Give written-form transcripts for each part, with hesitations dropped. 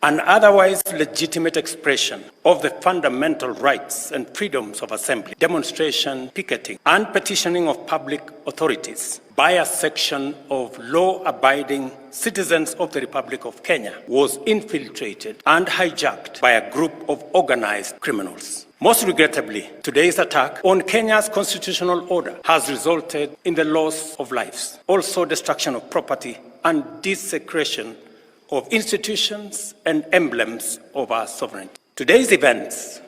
an otherwise legitimate expression of the fundamental rights and freedoms of assembly, demonstration, picketing, and petitioning of public authorities by a section of law-abiding citizens of the Republic of Kenya was infiltrated and hijacked by a group of organized criminals. Most regrettably, today's attack on Kenya's constitutional order has resulted in the loss of lives, also destruction of property and desecration of institutions and emblems of our sovereignty. Today's events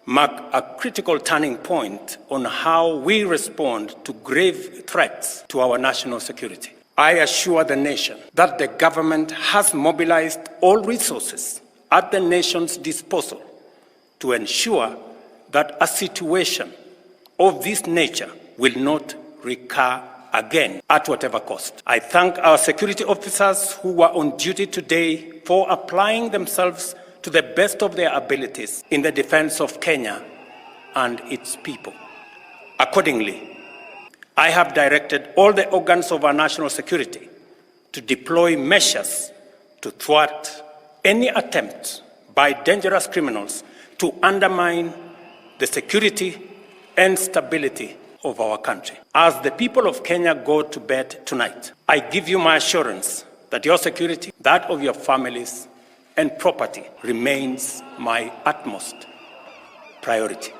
mark a critical turning point on how we respond to grave threats to our national security. I assure the nation that the government has mobilized all resources at the nation's disposal to ensure that a situation of this nature will not recur again at whatever cost. I thank our security officers who were on duty today for applying themselves to the best of their abilities in the defense of Kenya and its people. Accordingly, I have directed all the organs of our national security to deploy measures to thwart any attempt by dangerous criminals to undermine the security and stability of our country. As the people of Kenya go to bed tonight, I give you my assurance that your security, that of your families and property, remains my utmost priority.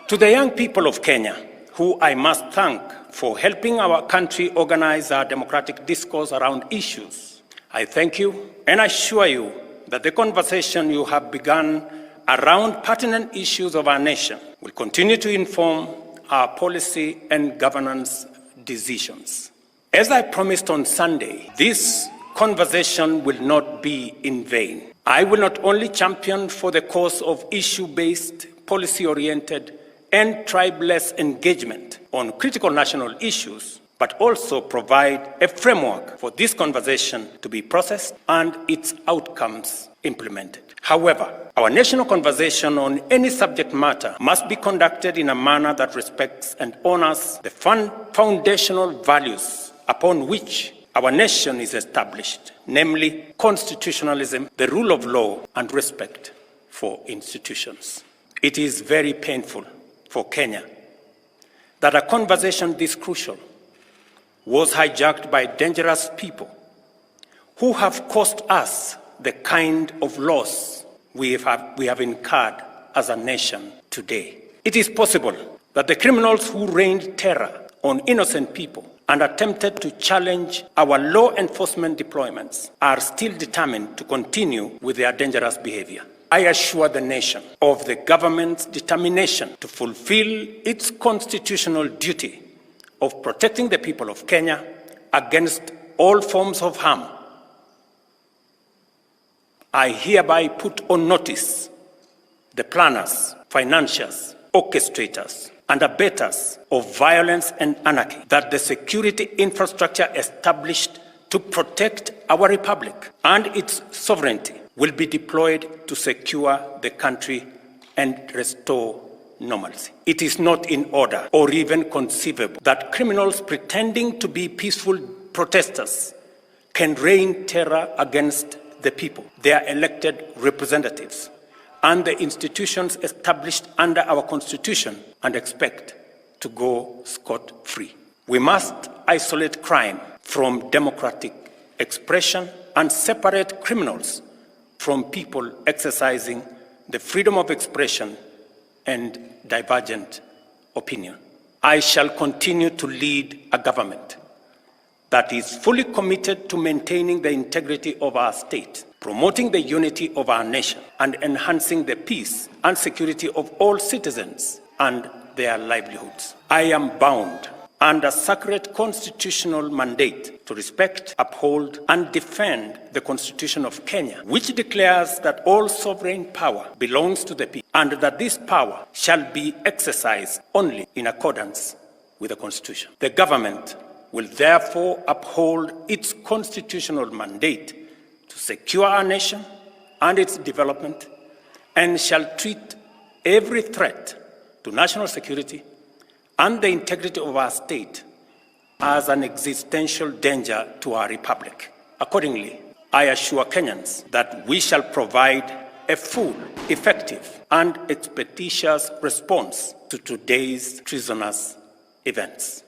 To the young people of Kenya, who I must thank for helping our country organize our democratic discourse around issues, I thank you and assure you that the conversation you have begun around pertinent issues of our nation will continue to inform our policy and governance decisions. As I promised on Sunday, this conversation will not be in vain. I will not only champion for the cause of issue-based, policy-oriented, and tribeless engagement on critical national issues, but also provide a framework for this conversation to be processed and its outcomes implemented. However, our national conversation on any subject matter must be conducted in a manner that respects and honors the foundational values upon which our nation is established, namely constitutionalism, the rule of law, and respect for institutions. It is very painful for Kenya that a conversation this crucial was hijacked by dangerous people who have caused us the kind of loss we have incurred as a nation today. It is possible that the criminals who rained terror on innocent people and attempted to challenge our law enforcement deployments are still determined to continue with their dangerous behavior. I assure the nation of the government's determination to fulfill its constitutional duty of protecting the people of Kenya against all forms of harm. I hereby put on notice the planners, financiers, orchestrators, and abettors of violence and anarchy that the security infrastructure established to protect our republic and its sovereignty will be deployed to secure the country and restore normalcy. It is not in order or even conceivable that criminals pretending to be peaceful protesters can rain terror against the people, their elected representatives, and the institutions established under our Constitution and expect to go scot-free. We must isolate crime from democratic expression and separate criminals from people exercising the freedom of expression and divergent opinion. I shall continue to lead a government that is fully committed to maintaining the integrity of our state, promoting the unity of our nation, and enhancing the peace and security of all citizens and their livelihoods. I am bound under sacred constitutional mandate to respect, uphold, and defend the Constitution of Kenya, which declares that all sovereign power belongs to the people, and that this power shall be exercised only in accordance with the Constitution. The government will therefore uphold its constitutional mandate to secure our nation and its development, and shall treat every threat to national security and the integrity of our state as an existential danger to our republic. Accordingly, I assure Kenyans that we shall provide a full, effective, and expeditious response to today's treasonous events.